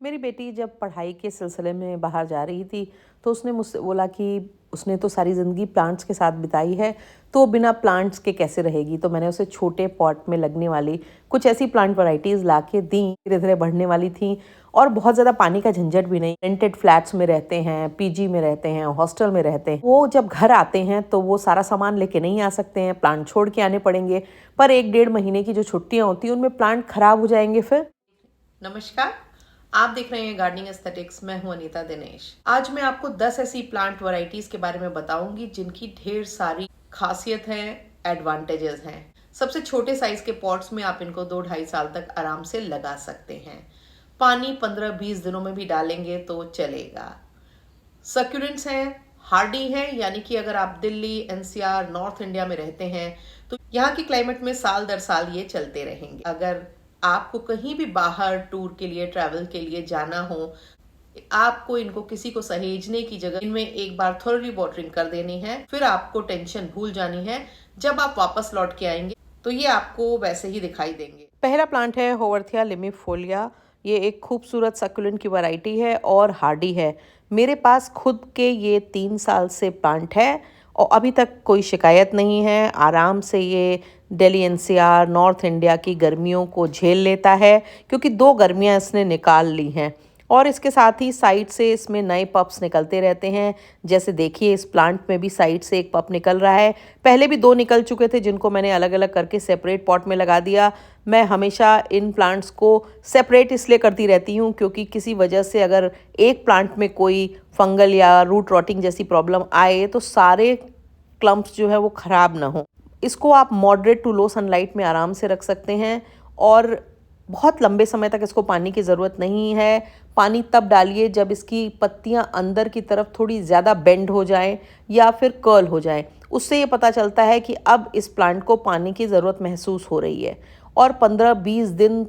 मेरी बेटी जब पढ़ाई के सिलसिले में बाहर जा रही थी तो उसने मुझसे बोला कि उसने तो सारी ज़िंदगी प्लांट्स के साथ बिताई है, तो बिना प्लांट्स के कैसे रहेगी। तो मैंने उसे छोटे पॉट में लगने वाली कुछ ऐसी प्लांट वैरायटीज़ ला के दी, धीरे धीरे बढ़ने वाली थी और बहुत ज़्यादा पानी का झंझट भी नहीं। रेंटेड फ्लैट्स में रहते हैं, पीजी में रहते हैं, हॉस्टल में रहते हैं, वो जब घर आते हैं तो वो सारा सामान लेके नहीं आ सकते हैं, प्लांट छोड़ के आने पड़ेंगे। पर 1 डेढ़ महीने की जो छुट्टियाँ होती हैं उनमें प्लांट खराब हो जाएंगे फिर। नमस्कार, आप देख रहे हैं गार्डनिंग एस्थेटिक्स। मैं हूं अनीता दिनेश। आज मैं आपको 10 ऐसी प्लांट वैरायटीज के बारे में बताऊंगी जिनकी ढेर सारी खासियत है, एडवांटेजेस हैं। सबसे छोटे साइज के पॉट्स में आप इनको 2-2.5 साल तक आराम से लगा सकते हैं। पानी 15-20 दिनों में भी डालेंगे तो चलेगा। सक्यूलेंट्स हैं, हार्डी हैं, यानी कि अगर आप दिल्ली, एनसीआर, नॉर्थ इंडिया में रहते हैं तो यहाँ की क्लाइमेट में साल दर साल ये चलते रहेंगे। अगर आपको कहीं भी बाहर टूर के लिए, ट्रैवल के लिए जाना हो, आपको इनको किसी को सहेजने की जगह इनमें एक बार थोड़ी वाटरिंग कर देनी है, फिर आपको टेंशन भूल जानी है। जब आप वापस लौट के आएंगे तो ये आपको वैसे ही दिखाई देंगे। पहला प्लांट है होवरथिया लिमिफोलिया। ये एक खूबसूरत सक्यूलेंट की वैरायटी है और हार्डी है। मेरे पास खुद के ये 3 साल से प्लांट है और अभी तक कोई शिकायत नहीं है। आराम से ये दिल्ली, एनसीआर, नॉर्थ इंडिया की गर्मियों को झेल लेता है क्योंकि 2 गर्मियां इसने निकाल ली हैं। और इसके साथ ही साइड से इसमें नए पप्स निकलते रहते हैं। जैसे देखिए इस प्लांट में भी साइड से एक पप निकल रहा है। पहले भी 2 निकल चुके थे जिनको मैंने अलग अलग करके सेपरेट पॉट में लगा दिया। मैं हमेशा इन प्लांट्स को सेपरेट इसलिए करती रहती हूँ क्योंकि किसी वजह से अगर एक प्लांट में कोई फंगल या रूट रॉटिंग जैसी प्रॉब्लम आए तो सारे क्लम्प्स जो है वो ख़राब ना हो। इसको आप मॉडरेट टू लो सनलाइट में आराम से रख सकते हैं और बहुत लंबे समय तक इसको पानी की ज़रूरत नहीं है। पानी तब डालिए जब इसकी पत्तियां अंदर की तरफ थोड़ी ज़्यादा बेंड हो जाएं या फिर कर्ल हो जाएं। उससे ये पता चलता है कि अब इस प्लांट को पानी की ज़रूरत महसूस हो रही है। और 15-20 दिन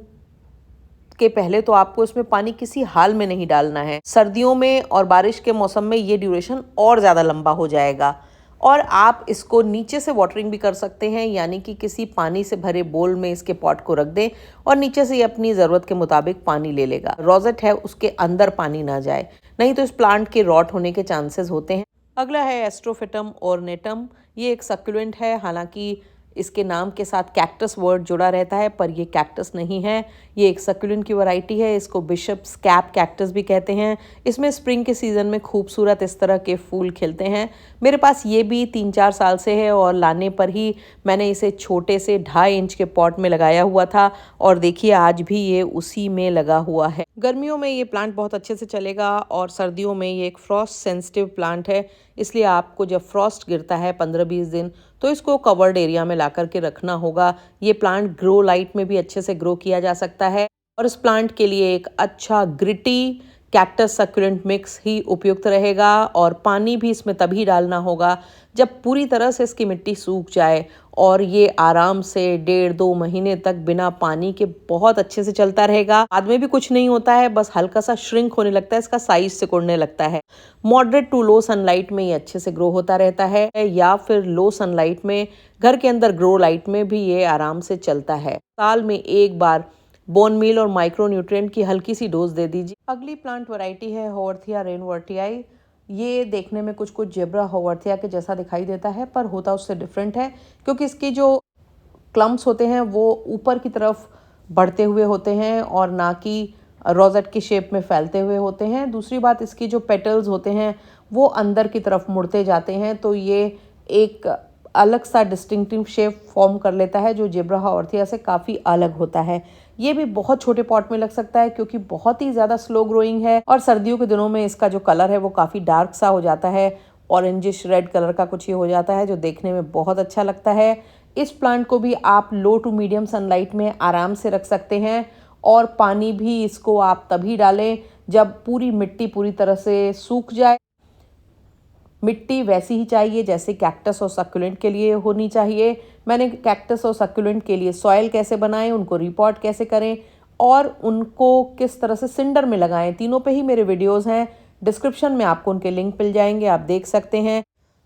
के पहले तो आपको इसमें पानी किसी हाल में नहीं डालना है। सर्दियों में और बारिश के मौसम में ये ड्यूरेशन और ज़्यादा लंबा हो जाएगा। और आप इसको नीचे से वाटरिंग भी कर सकते हैं, यानी कि किसी पानी से भरे बोल में इसके पॉट को रख दें और नीचे से ये अपनी ज़रूरत के मुताबिक पानी ले लेगा। रोजेट है उसके अंदर पानी ना जाए, नहीं तो इस प्लांट के रॉट होने के चांसेस होते हैं। अगला है एस्ट्रोफिटम ऑर्नेटम। ये एक सक्यूलेंट है, हालांकि इसके नाम के साथ कैक्टस वर्ड जुड़ा रहता है पर ये कैक्टस नहीं है। ये एक सक्यूलेंट की वैरायटी है। इसको बिशप्स कैप कैक्टस भी कहते हैं। इसमें स्प्रिंग के सीज़न में खूबसूरत इस तरह के फूल खिलते हैं। मेरे पास ये भी 3-4 साल से है और लाने पर ही मैंने इसे छोटे से 2.5 इंच के पॉट में लगाया हुआ था और देखिए आज भी ये उसी में लगा हुआ है। गर्मियों में ये प्लांट बहुत अच्छे से चलेगा और सर्दियों में ये एक फ्रॉस्ट सेंसिटिव प्लांट है, इसलिए आपको जब फ्रॉस्ट गिरता है 15-20 दिन तो इसको कवर्ड एरिया में ला करके रखना होगा। ये प्लांट ग्रो लाइट में भी अच्छे से ग्रो किया जा सकता है और इस प्लांट के लिए एक अच्छा ग्रिटी कैक्टस सक्यूलेंट मिक्स ही उपयुक्त रहेगा। और पानी भी इसमें तभी डालना होगा जब पूरी तरह से इसकी मिट्टी सूख जाए और ये आराम से 1.5-2 महीने तक बिना पानी के बहुत अच्छे से चलता रहेगा। बाद में भी कुछ नहीं होता है, बस हल्का सा श्रिंक होने लगता है, इसका साइज सिकुड़ने लगता है। मॉडरेट टू लो सनलाइट में ये अच्छे से ग्रो होता रहता है या फिर लो सनलाइट में घर के अंदर ग्रो लाइट में भी ये आराम से चलता है। साल में एक बार बोन मील और माइक्रो न्यूट्रिएंट की हल्की सी डोज दे दीजिए। अगली प्लांट वैरायटी है होवरथिया रेनवर्टियाई। ये देखने में कुछ कुछ जेब्रा होवरथिया के जैसा दिखाई देता है पर होता उससे डिफरेंट है क्योंकि इसकी जो क्लम्प्स होते हैं वो ऊपर की तरफ बढ़ते हुए होते हैं और ना कि रोजेट की शेप में फैलते हुए होते हैं। दूसरी बात, इसकी जो पेटल्स होते हैं वो अंदर की तरफ मुड़ते जाते हैं, तो ये एक अलग सा डिस्टिंक्टिव शेप फॉर्म कर लेता है जो जेब्रा होवरथिया से काफ़ी अलग होता है। ये भी बहुत छोटे पॉट में लग सकता है क्योंकि बहुत ही ज़्यादा स्लो ग्रोइंग है और सर्दियों के दिनों में इसका जो कलर है वो काफ़ी डार्क सा हो जाता है, ऑरेंजिश रेड कलर का कुछ ये हो जाता है जो देखने में बहुत अच्छा लगता है। इस प्लांट को भी आप लो टू मीडियम सनलाइट में आराम से रख सकते हैं और पानी भी इसको आप तभी डालें जब पूरी मिट्टी पूरी तरह से सूख जाए। मिट्टी वैसी ही चाहिए जैसे कैक्टस और सक्यूलेंट के लिए होनी चाहिए। मैंने कैक्टस और सक्यूलेंट के लिए सॉइल कैसे बनाएं, उनको रिपॉट कैसे करें और उनको किस तरह से सिंडर में लगाएं, तीनों पे ही मेरे वीडियोस हैं। डिस्क्रिप्शन में आपको उनके लिंक मिल जाएंगे, आप देख सकते हैं।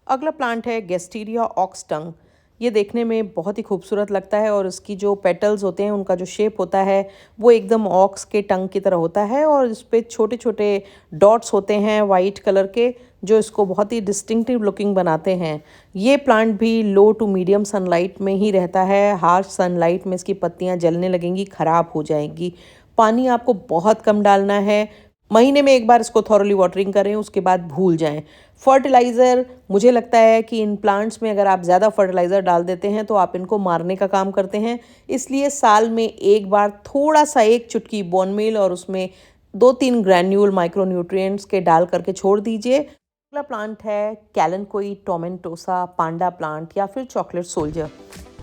अगला प्लांट है गेस्टीरिया ऑक्सटंग। ये देखने में बहुत ही खूबसूरत लगता है और इसकी जो पेटल्स होते हैं उनका जो शेप होता है वो एकदम ऑक्स के टंग की तरह होता है और इस पे छोटे छोटे डॉट्स होते हैं वाइट कलर के जो इसको बहुत ही डिस्टिंक्टिव लुकिंग बनाते हैं। ये प्लांट भी लो टू मीडियम सनलाइट में ही रहता है। हार्श सनलाइट में इसकी पत्तियां जलने लगेंगी, ख़राब हो जाएंगी। पानी आपको बहुत कम डालना है। महीने में एक बार इसको थॉरली वाटरिंग करें, उसके बाद भूल जाएं। फर्टिलाइज़र, मुझे लगता है कि इन प्लांट्स में अगर आप ज़्यादा फर्टिलाइज़र डाल देते हैं तो आप इनको मारने का काम करते हैं। इसलिए साल में एक बार थोड़ा सा, एक चुटकी बोन मील और उसमें 2-3 ग्रैन्यूल माइक्रोन्यूट्रिएंट्स के डाल करके छोड़ दीजिए। अगला प्लांट है कैलनकोई टोमेंटोसा पांडा प्लांट या फिर चॉकलेट सोल्जर।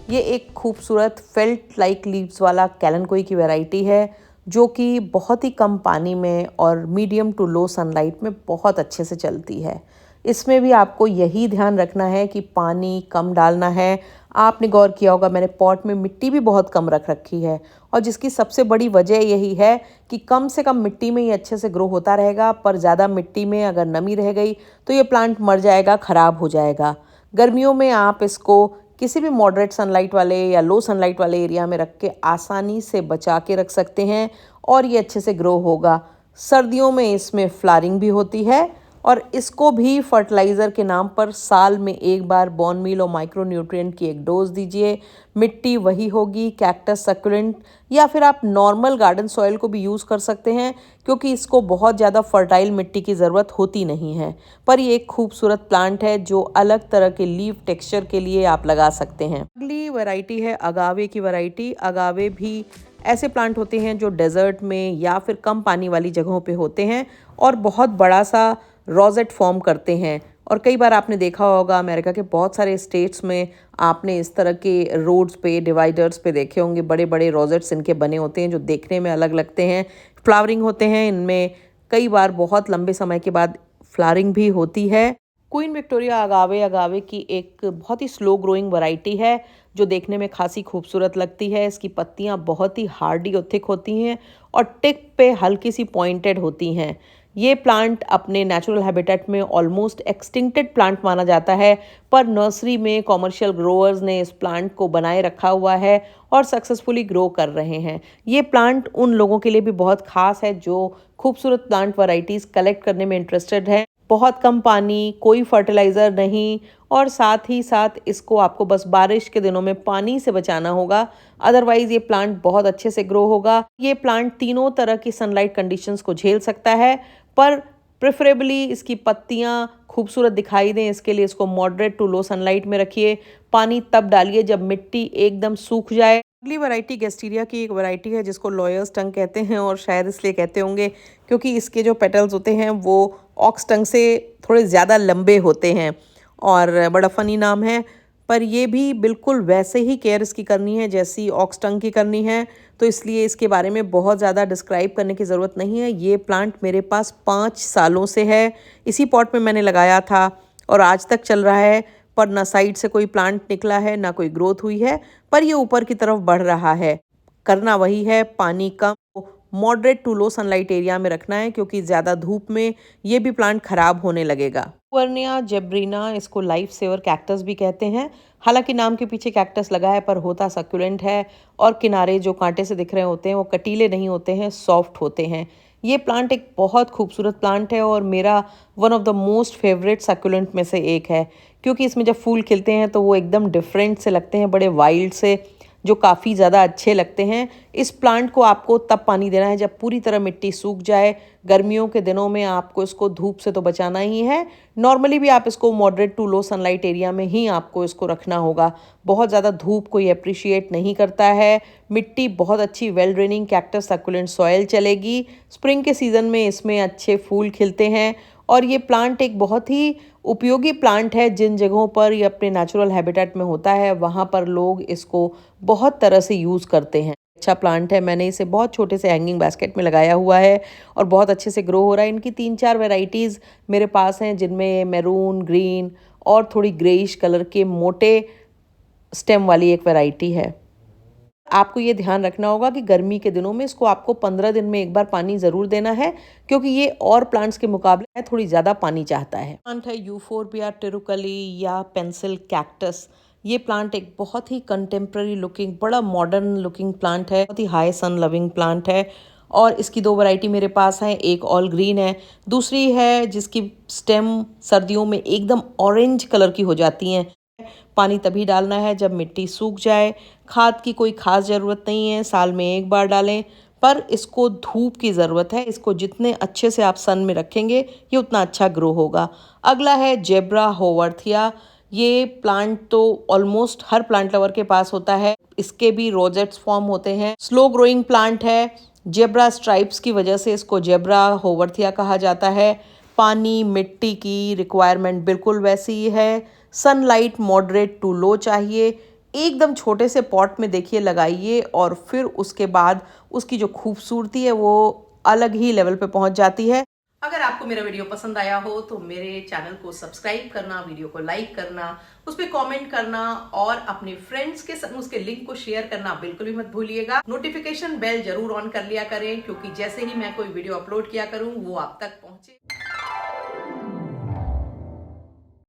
ये एक खूबसूरत फेल्ट लाइक लीव्स वाला कैलनकोई की वैरायटी है जो कि बहुत ही कम पानी में और मीडियम टू लो सनलाइट में बहुत अच्छे से चलती है। इसमें भी आपको यही ध्यान रखना है कि पानी कम डालना है। आपने गौर किया होगा मैंने पॉट में मिट्टी भी बहुत कम रख रखी है और जिसकी सबसे बड़ी वजह यही है कि कम से कम मिट्टी में ये अच्छे से ग्रो होता रहेगा, पर ज़्यादा मिट्टी में अगर नमी रह गई तो ये प्लांट मर जाएगा, ख़राब हो जाएगा। गर्मियों में आप इसको किसी भी मॉडरेट सनलाइट वाले या लो सनलाइट वाले एरिया में रख के आसानी से बचा के रख सकते हैं और ये अच्छे से ग्रो होगा। सर्दियों में इसमें फ्लावरिंग भी होती है और इसको भी फर्टिलाइज़र के नाम पर साल में एक बार बॉन मील और माइक्रो न्यूट्रिएंट की एक डोज दीजिए। मिट्टी वही होगी कैक्टस सक्यूलेंट, या फिर आप नॉर्मल गार्डन सॉइल को भी यूज़ कर सकते हैं क्योंकि इसको बहुत ज़्यादा फर्टाइल मिट्टी की ज़रूरत होती नहीं है। पर ये एक खूबसूरत प्लांट है जो अलग तरह के लीफ टेक्सचर के लिए आप लगा सकते हैं। अगली वैरायटी है अगावे की वैरायटी। अगावे भी ऐसे प्लांट होते हैं जो डेजर्ट में या फिर कम पानी वाली जगहों पे होते हैं और बहुत बड़ा सा रोजेट फॉर्म करते हैं। और कई बार आपने देखा होगा अमेरिका के बहुत सारे स्टेट्स में आपने इस तरह के रोड्स पे, डिवाइडर्स पे देखे होंगे बड़े बड़े रोजेट्स इनके बने होते हैं जो देखने में अलग लगते हैं। फ्लावरिंग होते हैं इनमें, कई बार बहुत लंबे समय के बाद फ्लावरिंग भी होती है। क्वीन विक्टोरिया अगावे अगावे की एक बहुत ही स्लो ग्रोइंग वैरायटी है जो देखने में खासी खूबसूरत लगती है। इसकी पत्तियां बहुत ही हार्डी और थिक होती हैं और टिप पे हल्की सी पॉइंटेड होती हैं। ये प्लांट अपने नेचुरल हैबिटेट में ऑलमोस्ट एक्सटिंक्टेड प्लांट माना जाता है, पर नर्सरी में कॉमर्शियल ग्रोअर्स ने इस प्लांट को बनाए रखा हुआ है और सक्सेसफुली ग्रो कर रहे हैं। ये प्लांट उन लोगों के लिए भी बहुत खास है जो खूबसूरत प्लांट वैरायटीज़ कलेक्ट करने में इंटरेस्टेड है। बहुत कम पानी, कोई फर्टिलाइज़र नहीं और साथ ही साथ इसको आपको बस बारिश के दिनों में पानी से बचाना होगा, अदरवाइज़ ये प्लांट बहुत अच्छे से ग्रो होगा। ये प्लांट तीनों तरह की सनलाइट कंडीशंस को झेल सकता है, पर प्रेफरेबली इसकी पत्तियां खूबसूरत दिखाई दें इसके लिए इसको मॉडरेट टू लो सनलाइट में रखिए। पानी तब डालिए जब मिट्टी एकदम सूख जाए। अगली वैरायटी गेस्टीरिया की एक वैरायटी है जिसको लॉयर्स टंग कहते हैं और शायद इसलिए कहते होंगे क्योंकि इसके जो पेटल्स होते हैं वो ऑक्स टंग से थोड़े ज़्यादा लंबे होते हैं और बड़ा फ़नी नाम है। पर ये भी बिल्कुल वैसे ही केयर इसकी करनी है जैसी ऑक्स टंग की करनी है, तो इसलिए इसके बारे में बहुत ज़्यादा डिस्क्राइब करने की ज़रूरत नहीं है। ये प्लांट मेरे पास 5 सालों से है, इसी पॉट में मैंने लगाया था और आज तक चल रहा है, पर ना साइड से कोई प्लांट निकला है ना कोई ग्रोथ हुई है, पर ये ऊपर की तरफ बढ़ रहा है। करना वही है, पानी कम, moderate to low sunlight area में रखना है क्योंकि ज़्यादा धूप में ये भी प्लांट खराब होने लगेगा। वर्निया जेब्रिना, इसको लाइफ सेवर कैक्टस भी कहते हैं। हालांकि नाम के पीछे कैक्टस लगा है पर होता सक्यूलेंट है और किनारे जो कांटे से दिख रहे होते हैं वो कटीले नहीं होते हैं, सॉफ्ट होते हैं। ये प्लांट एक बहुत खूबसूरत प्लांट है और मेरा one of the most favourite succulent में से एक है क्योंकि इसमें जब फूल खिलते हैं तो वो एकदम डिफरेंट से लगते हैं, बड़े वाइल्ड से, जो काफ़ी ज़्यादा अच्छे लगते हैं। इस प्लांट को आपको तब पानी देना है जब पूरी तरह मिट्टी सूख जाए। गर्मियों के दिनों में आपको इसको धूप से तो बचाना ही है, नॉर्मली भी आप इसको moderate to low sunlight area में ही आपको इसको रखना होगा। बहुत ज़्यादा धूप कोई अप्रिशिएट नहीं करता है। मिट्टी बहुत अच्छी well draining cactus succulent soil चलेगी। स्प्रिंग के सीज़न में इसमें अच्छे फूल खिलते हैं और ये प्लांट एक बहुत ही उपयोगी प्लांट है। जिन जगहों पर ये अपने नेचुरल हैबिटेट में होता है वहाँ पर लोग इसको बहुत तरह से यूज़ करते हैं। अच्छा प्लांट है, मैंने इसे बहुत छोटे से हैंगिंग बास्केट में लगाया हुआ है और बहुत अच्छे से ग्रो हो रहा है। इनकी 3-4 वैरायटीज़ मेरे पास हैं जिनमें मैरून, ग्रीन और थोड़ी ग्रेइश कलर के मोटे स्टेम वाली एक वैरायटी है। आपको ये ध्यान रखना होगा कि गर्मी के दिनों में इसको आपको 15 दिन में एक बार पानी ज़रूर देना है क्योंकि ये और प्लांट्स के मुकाबले थोड़ी ज़्यादा पानी चाहता है। प्लांट है यूफोर्बिया टिरुकली या पेंसिल कैक्टस। ये प्लांट एक बहुत ही कंटेम्प्रेरी लुकिंग, बड़ा मॉडर्न लुकिंग प्लांट है, बहुत ही हाई सन लविंग प्लांट है। और इसकी दो वैरायटी मेरे पास हैं, एक ऑल ग्रीन है, दूसरी है जिसकी स्टेम सर्दियों में एकदम ऑरेंज कलर की हो जाती हैं। पानी तभी डालना है जब मिट्टी सूख जाए। खाद की कोई खास ज़रूरत नहीं है, साल में एक बार डालें, पर इसको धूप की ज़रूरत है। इसको जितने अच्छे से आप सन में रखेंगे ये उतना अच्छा ग्रो होगा। अगला है जेब्रा होवर्थीया। ये प्लांट तो ऑलमोस्ट हर प्लांट लवर के पास होता है। इसके भी रोजेट्स फॉर्म होते हैं। स्लो ग्रोइंग प्लांट है। जेब्रा स्ट्राइप्स की वजह से इसको जेब्रा होवर्थीया कहा जाता है। पानी मिट्टी की रिक्वायरमेंट बिल्कुल वैसी ही है। सनलाइट मॉडरेट टू लो चाहिए। एकदम छोटे से पॉट में देखिए लगाइए और फिर उसके बाद उसकी जो खूबसूरती है वो अलग ही लेवल पे पहुंच जाती है। अगर आपको मेरा वीडियो पसंद आया हो तो मेरे चैनल को सब्सक्राइब करना, वीडियो को लाइक करना, उस पर कॉमेंट करना और अपने फ्रेंड्स के संग उसके लिंक को शेयर करना बिल्कुल भी मत भूलिएगा। नोटिफिकेशन बेल जरूर ऑन कर लिया करें, क्योंकि जैसे ही मैं कोई वीडियो अपलोड किया करूं वो आप तक पहुंचे।